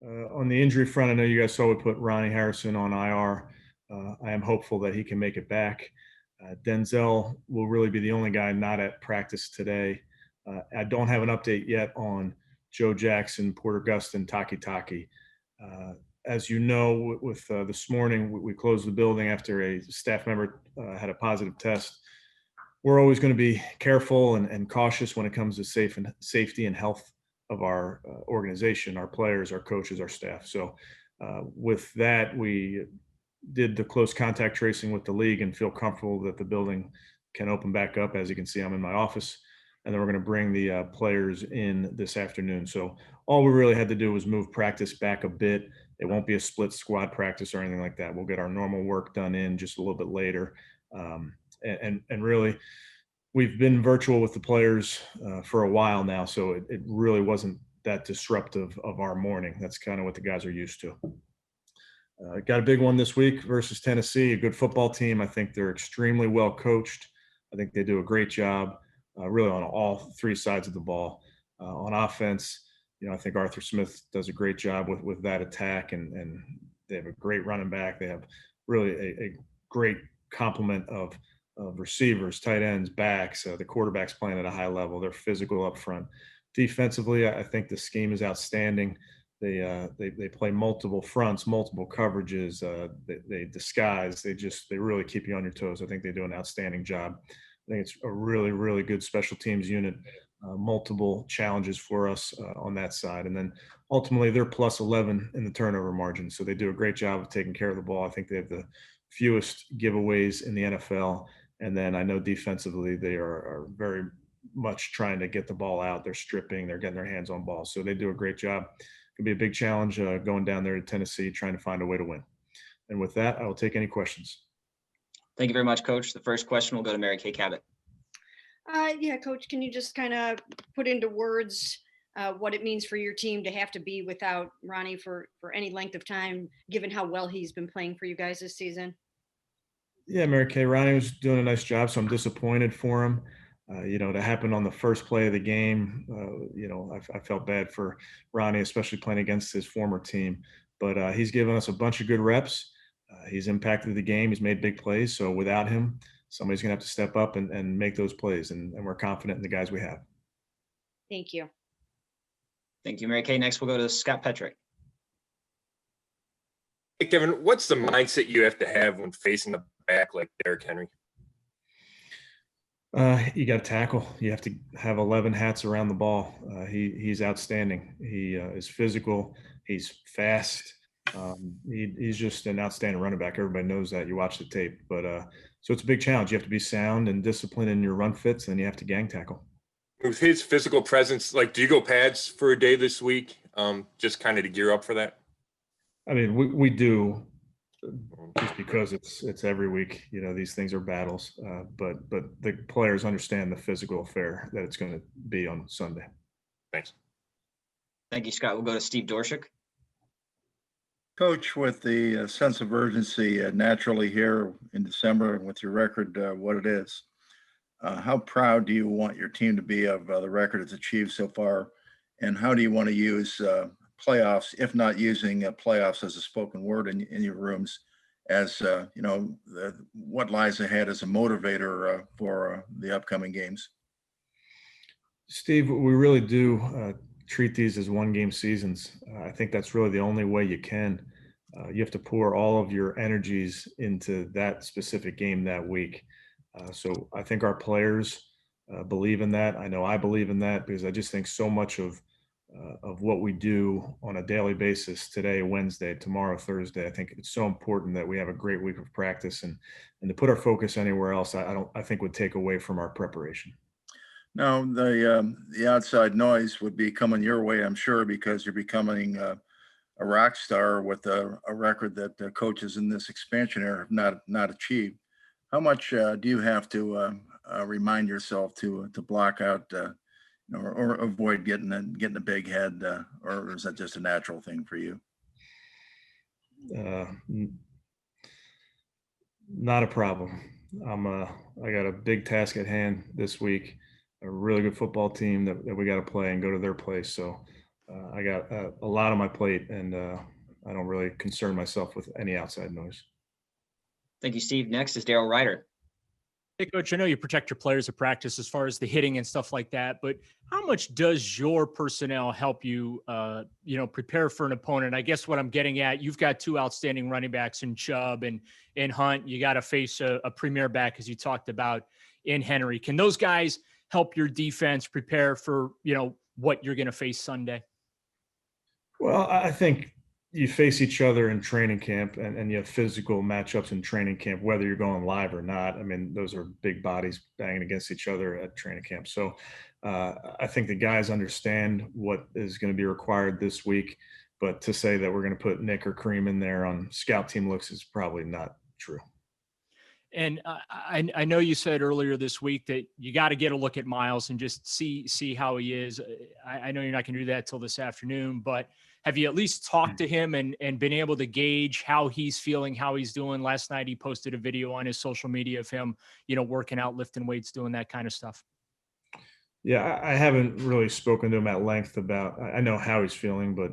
On the injury front, I know you guys saw we put Ronnie Harrison on IR. I am hopeful that he can make it back. Denzel will really be the only guy not at practice today. I don't have an update yet on Joe Jackson, Porter Gustin, Taki Taki. As you know, with this morning, we closed the building after a staff member had a positive test. We're always going to be careful and cautious when it comes to safety and health of our organization, our players, our coaches, our staff. So with that, we did the close contact tracing with the league and feel comfortable that the building can open back up. As you can see, I'm in my office, and then we're going to bring the players in this afternoon. So all we really had to do was move practice back a bit. It won't be a split squad practice or anything like that. We'll get our normal work done in just a little bit later. And really, we've been virtual with the players for a while now, so it really wasn't that disruptive of our morning. That's kind of what the guys are used to. Got a big one this week versus Tennessee, a good football team. I think they're extremely well coached. I think they do a great job really on all three sides of the ball. On offense, I think Arthur Smith does a great job with that attack, and they have a great running back. They have really a great complement of receivers, tight ends, backs. The quarterback's playing at a high level. They're physical up front. Defensively, I think the scheme is outstanding. They play multiple fronts, multiple coverages. They disguise. They really keep you on your toes. I think they do an outstanding job. I think it's a really, really good special teams unit. Multiple challenges for us on that side. And then ultimately they're plus 11 in the turnover margin. So they do a great job of taking care of the ball. I think they have the fewest giveaways in the NFL. And then I know defensively they are very much trying to get the ball out. They're stripping, they're getting their hands on balls. So they do a great job. It could be a big challenge going down there to Tennessee, trying to find a way to win. And with that, I will take any questions. Thank you very much, Coach. The first question will go to Mary Kay Cabot. Yeah, Coach, can you just kind of put into words what it means for your team to have to be without Ronnie for any length of time, given how well he's been playing for you guys this season? Yeah, Mary Kay, Ronnie was doing a nice job, so I'm disappointed for him. To happen on the first play of the game, I felt bad for Ronnie, especially playing against his former team. But he's given us a bunch of good reps. He's impacted the game. He's made big plays. So without him, somebody's going to have to step up and make those plays. And we're confident in the guys we have. Thank you. Thank you, Mary Kay. Next, we'll go to Scott Petrick. Hey, Kevin, what's the mindset you have to have when facing the back like Derrick Henry? You got to tackle. You have to have 11 hats around the ball. He's outstanding. He is physical. He's fast. He's just an outstanding running back. Everybody knows that. You watch the tape. But so it's a big challenge. You have to be sound and disciplined in your run fits, and you have to gang tackle. With his physical presence, do you go pads for a day this week, just kind of to gear up for that? I mean, we do. Just because it's every week, these things are battles. But the players understand the physical affair that it's going to be on Sunday. Thanks. Thank you, Scott. We'll go to Steve Dorshik. Coach, with the sense of urgency naturally here in December and with your record, what it is, how proud do you want your team to be of the record it's achieved so far? And how do you want to use playoffs, if not using playoffs as a spoken word in your rooms, as what lies ahead as a motivator for the upcoming games? Steve, we really do treat these as one-game seasons. I think that's really the only way you can. You have to pour all of your energies into that specific game that week. So I think our players believe in that. I know I believe in that because I just think so much of what we do on a daily basis today, Wednesday, tomorrow, Thursday. I think it's so important that we have a great week of practice, and to put our focus anywhere else, I think would take away from our preparation. Now, the outside noise would be coming your way, I'm sure, because you're becoming a rock star with a record that coaches in this expansion era have not achieved. How much do you have to remind yourself to block out or avoid getting a big head, or is that just a natural thing for you? Not a problem. I got a big task at hand this week. A really good football team that we got to play and go to their place. So I got a lot on my plate, and I don't really concern myself with any outside noise. Thank you, Steve. Next is Daryl Ryder. Hey, Coach, I know you protect your players at practice as far as the hitting and stuff like that, but how much does your personnel help you, prepare for an opponent? I guess what I'm getting at, you've got two outstanding running backs in Chubb and in Hunt. You got to face a premier back, as you talked about, in Henry. Can those guys help your defense prepare for, what you're going to face Sunday? Well, I think you face each other in training camp, and you have physical matchups in training camp, whether you're going live or not. I mean, those are big bodies banging against each other at training camp. So I think the guys understand what is going to be required this week. But to say that we're going to put Nick or Kareem in there on scout team looks is probably not true. And I know you said earlier this week that you got to get a look at Miles and just see how he is. I know you're not going to do that till this afternoon, but have you at least talked to him and been able to gauge how he's feeling, how he's doing? Last night he posted a video on his social media of him, working out, lifting weights, doing that kind of stuff. Yeah, I haven't really spoken to him at length about. I know how he's feeling, but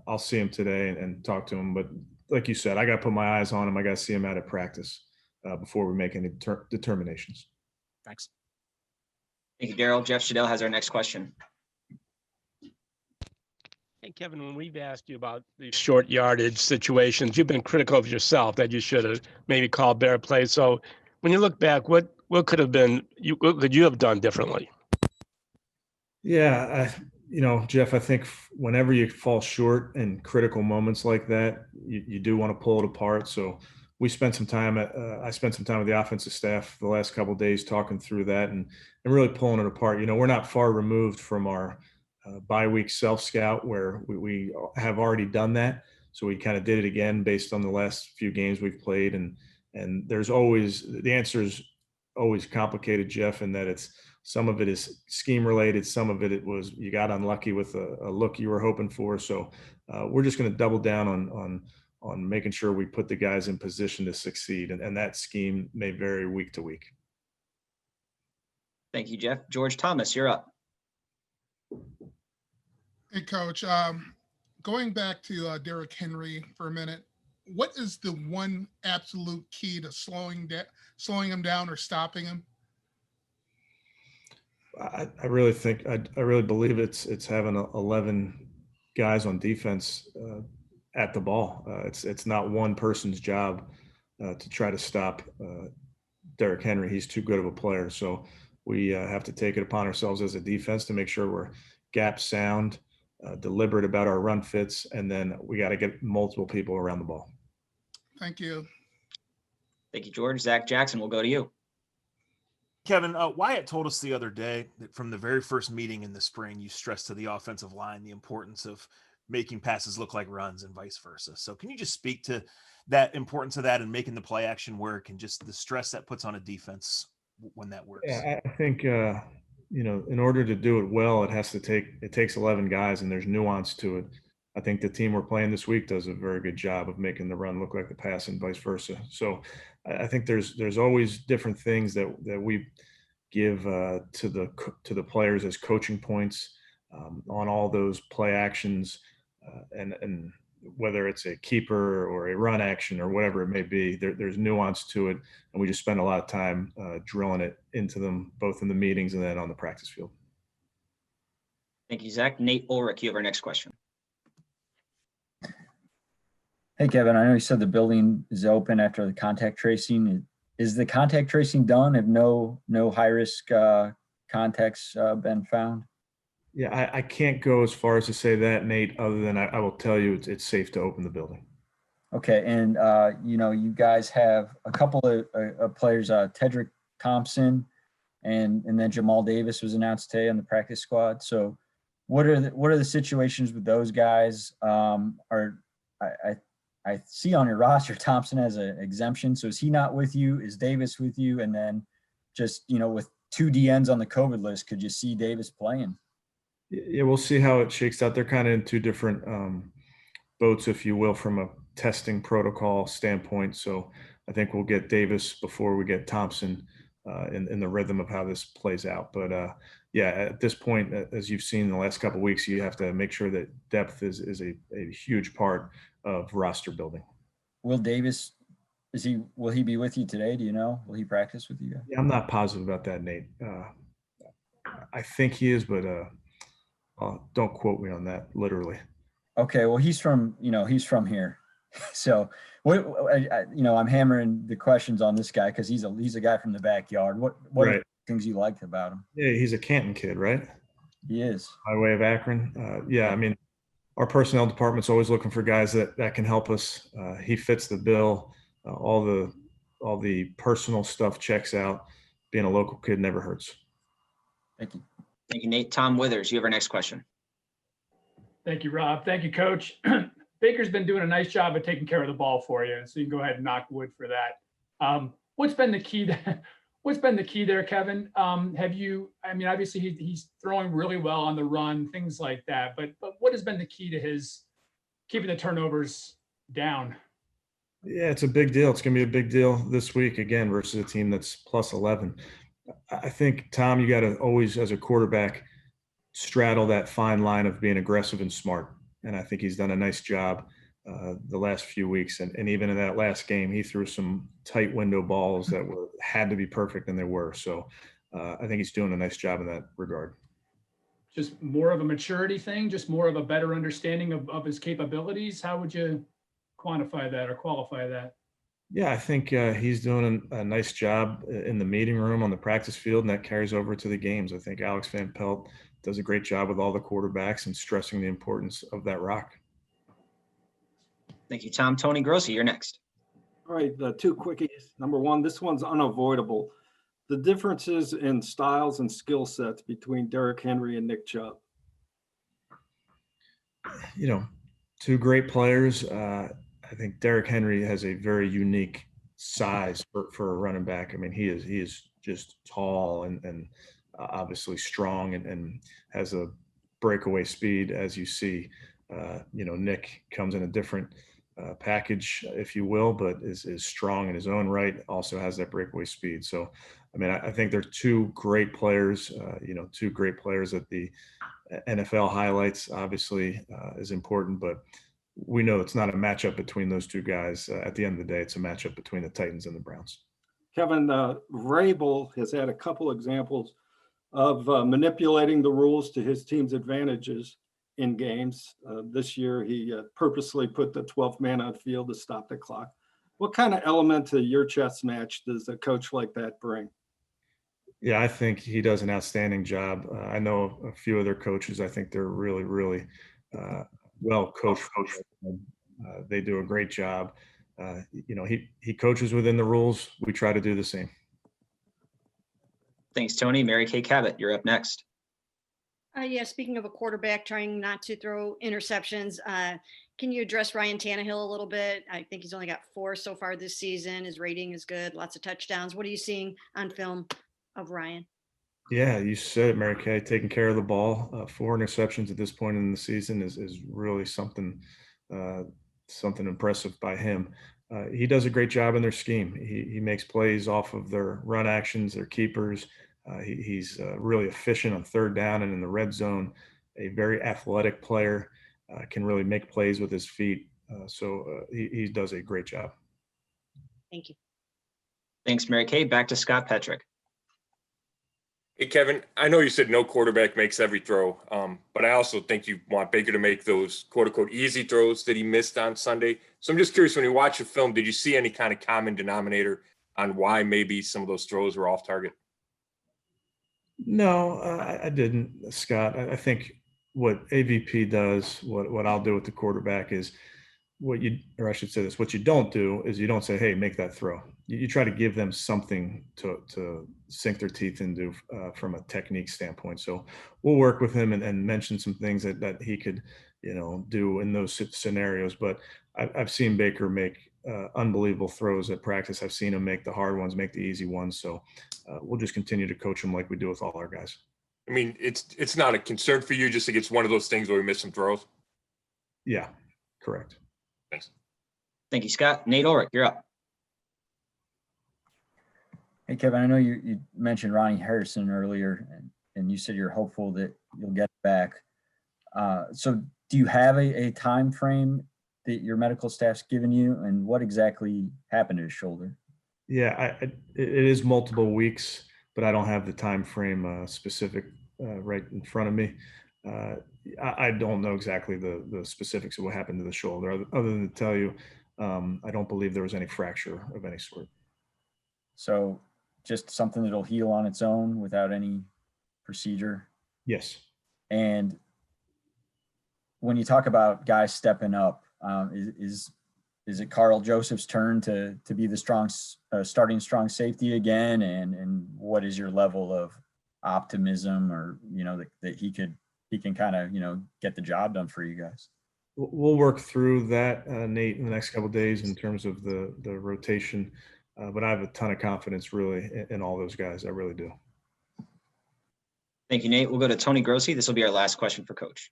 I'll see him today and talk to him. But like you said, I got to put my eyes on him. I got to see him out at practice before we make any determinations. Thanks. Thank you, Daryl. Jeff Shadell has our next question. Hey, Kevin, when we've asked you about these short yardage situations, you've been critical of yourself that you should have maybe called better plays. So when you look back, what could have been, what could you have done differently? Yeah, Jeff, I think whenever you fall short in critical moments like that, you do want to pull it apart. So we spent some time I spent some time with the offensive staff the last couple of days talking through that and really pulling it apart. We're not far removed from our bye week self scout where we have already done that. So we kind of did it again based on the last few games we've played. And there's always, the answer is always complicated, Jeff, in that it's, some of it is scheme related. Some of it was, you got unlucky with a look you were hoping for. So we're just going to double down on making sure we put the guys in position to succeed. And that scheme may vary week to week. Thank you, Jeff. George Thomas, you're up. Hey, Coach. Going back to Derrick Henry for a minute, what is the one absolute key to slowing him down or stopping him? I really think, I really believe it's having 11 guys on defense at the ball. It's not one person's job to try to stop Derrick Henry. He's too good of a player. So we have to take it upon ourselves as a defense to make sure we're gap sound, deliberate about our run fits, and then we got to get multiple people around the ball. Thank you. Thank you, George. Zach Jackson, we'll go to you. Kevin, Wyatt told us the other day that from the very first meeting in the spring, you stressed to the offensive line the importance of making passes look like runs and vice versa. So can you just speak to that importance of that and making the play action work and just the stress that puts on a defense when that works? Yeah, I think, in order to do it well, it takes 11 guys, and there's nuance to it. I think the team we're playing this week does a very good job of making the run look like the pass and vice versa. So I think there's always different things that we give to the players as coaching points on all those play actions, and whether it's a keeper or a run action or whatever it may be, there's nuance to it, and we just spend a lot of time drilling it into them, both in the meetings and then on the practice field. Thank you, Zach. Nate Ulrich, you have our next question. Hey, Kevin, I know you said the building is open after the contact tracing. Is the contact tracing done? Have no high-risk contacts been found? Yeah, I can't go as far as to say that, Nate, other than I will tell you it's safe to open the building. Okay, and, you guys have a couple of players, Tedrick Thompson and then Jamal Davis was announced today on the practice squad. So what are the situations with those guys? I see on your roster Thompson has an exemption. So is he not with you? Is Davis with you? And then just, with two DNs on the COVID list, could you see Davis playing? Yeah, we'll see how it shakes out. They're kind of in two different boats, if you will, from a testing protocol standpoint. So I think we'll get Davis before we get Thompson. in the rhythm of how this plays out. But yeah, at this point, as you've seen in the last couple of weeks, you have to make sure that depth is a huge part of roster building. Will Davis, will he be with you today? Do you know? Will he practice with you guys? Yeah, I'm not positive about that, Nate. I think he is, but don't quote me on that literally. Okay, well, he's from here. So I'm hammering the questions on this guy because he's a guy from the backyard. What Right. are the things you liked about him? Yeah, he's a Canton kid, right? He is. By way of Akron. Yeah, I mean, our personnel department's always looking for guys that can help us. He fits the bill. All the personal stuff checks out. Being a local kid never hurts. Thank you. Thank you, Nate. Tom Withers, you have our next question. Thank you, Rob. Thank you, Coach. Baker's been doing a nice job of taking care of the ball for you, so you can go ahead and knock wood for that. What's been the key? What's been the key there, Kevin? Obviously he's throwing really well on the run, things like that. But what has been the key to his keeping the turnovers down? Yeah, it's a big deal. It's going to be a big deal this week again versus a team that's plus 11. I think, Tom, you got to always, as a quarterback, straddle that fine line of being aggressive and smart. And I think he's done a nice job the last few weeks. And even in that last game, he threw some tight window balls that had to be perfect, and they were. So I think he's doing a nice job in that regard. Just more of a maturity thing, just more of a better understanding of his capabilities. How would you quantify that or qualify that? Yeah, I think he's doing a nice job in the meeting room, on the practice field, and that carries over to the games. I think Alex Van Pelt does a great job with all the quarterbacks and stressing the importance of that rock. Thank you, Tom. Tony Grossi, you're next. All right, two quickies. Number one, this one's unavoidable. The differences in styles and skill sets between Derrick Henry and Nick Chubb. Two great players. I think Derrick Henry has a very unique size for a running back. I mean, he is just tall and obviously strong and has a breakaway speed, as you see. Nick comes in a different package, if you will, but is strong in his own right, also has that breakaway speed. So, I mean, I think they're two great players, two great players that the NFL highlights obviously is important, but we know it's not a matchup between those two guys. At the end of the day, it's a matchup between the Titans and the Browns. Kevin, Vrabel has had a couple examples of manipulating the rules to his team's advantages in games. This year, he purposely put the 12th man on field to stop the clock. What kind of element to your chess match does a coach like that bring? Yeah, I think he does an outstanding job. I know a few other coaches. I think they're really, really well coached. They do a great job. He coaches within the rules. We try to do the same. Thanks, Tony. Mary Kay Cabot, you're up next. Yeah, speaking of a quarterback trying not to throw interceptions, can you address Ryan Tannehill a little bit? I think he's only got 4 so far this season. His rating is good, lots of touchdowns. What are you seeing on film of Ryan? Yeah, you said it, Mary Kay, taking care of the ball. 4 interceptions at this point in the season is really something impressive by him. He does a great job in their scheme. He makes plays off of their run actions, their keepers. He's really efficient on third down and in the red zone. A very athletic player, can really make plays with his feet. So he does a great job. Thank you. Thanks, Mary Kay. Back to Scott Petrick. Hey, Kevin, I know you said no quarterback makes every throw, but I also think you want Baker to make those quote-unquote easy throws that he missed on Sunday. So I'm just curious, when you watch the film, did you see any kind of common denominator on why maybe some of those throws were off target? No, I didn't, Scott. I think what AVP does, what I'll do with the quarterback is what you don't do is you don't say, hey, make that throw. You try to give them something to sink their teeth into from a technique standpoint. So we'll work with him and mention some things that he could, do in those scenarios. But I've seen Baker make unbelievable throws at practice. I've seen him make the hard ones, make the easy ones. So we'll just continue to coach him like we do with all our guys. I mean, it's not a concern for you, just think it's one of those things where we miss some throws? Yeah, correct. Thanks. Thank you, Scott. Nate Ulrich, you're up. Hey, Kevin, I know you mentioned Ronnie Harrison earlier, and you said you're hopeful that you'll get back. So do you have a time frame that your medical staff's given you, and what exactly happened to his shoulder? Yeah, it is multiple weeks, but I don't have the time frame specific right in front of me. Uh, I don't know exactly the specifics of what happened to the shoulder, other than to tell you, I don't believe there was any fracture of any sort. So just something that'll heal on its own without any procedure. Yes. And when you talk about guys stepping up, is it Carl Joseph's turn to be the starting strong safety again? And what is your level of optimism, or that he can kind of get the job done for you guys? We'll work through that, Nate, in the next couple of days in terms of the rotation. But I have a ton of confidence really in all those guys. I really do. Thank you, Nate. We'll go to Tony Grossi. This will be our last question for Coach.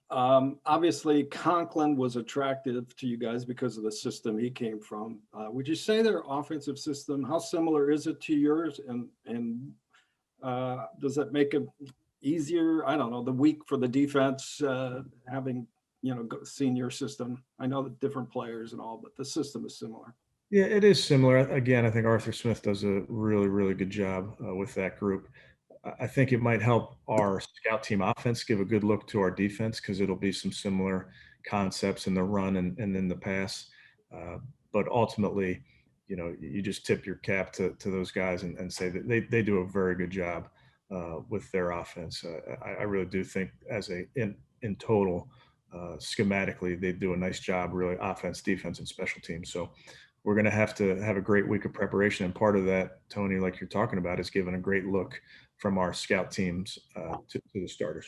Obviously, Conklin was attractive to you guys because of the system he came from. Would you say their offensive system, how similar is it to yours? And does that make it easier? I don't know, the week for the defense, having, seen your system. I know the different players and all, but the system is similar. Yeah, it is similar. Again, I think Arthur Smith does a really, really good job with that group. I think it might help our scout team offense give a good look to our defense, because it'll be some similar concepts in the run and in the pass. But ultimately, you just tip your cap to those guys and say that they do a very good job with their offense. I really do think in total, schematically, they do a nice job, really, offense, defense, and special teams. So we're going to have a great week of preparation. And part of that, Tony, like you're talking about, is giving a great look from our scout teams to the starters.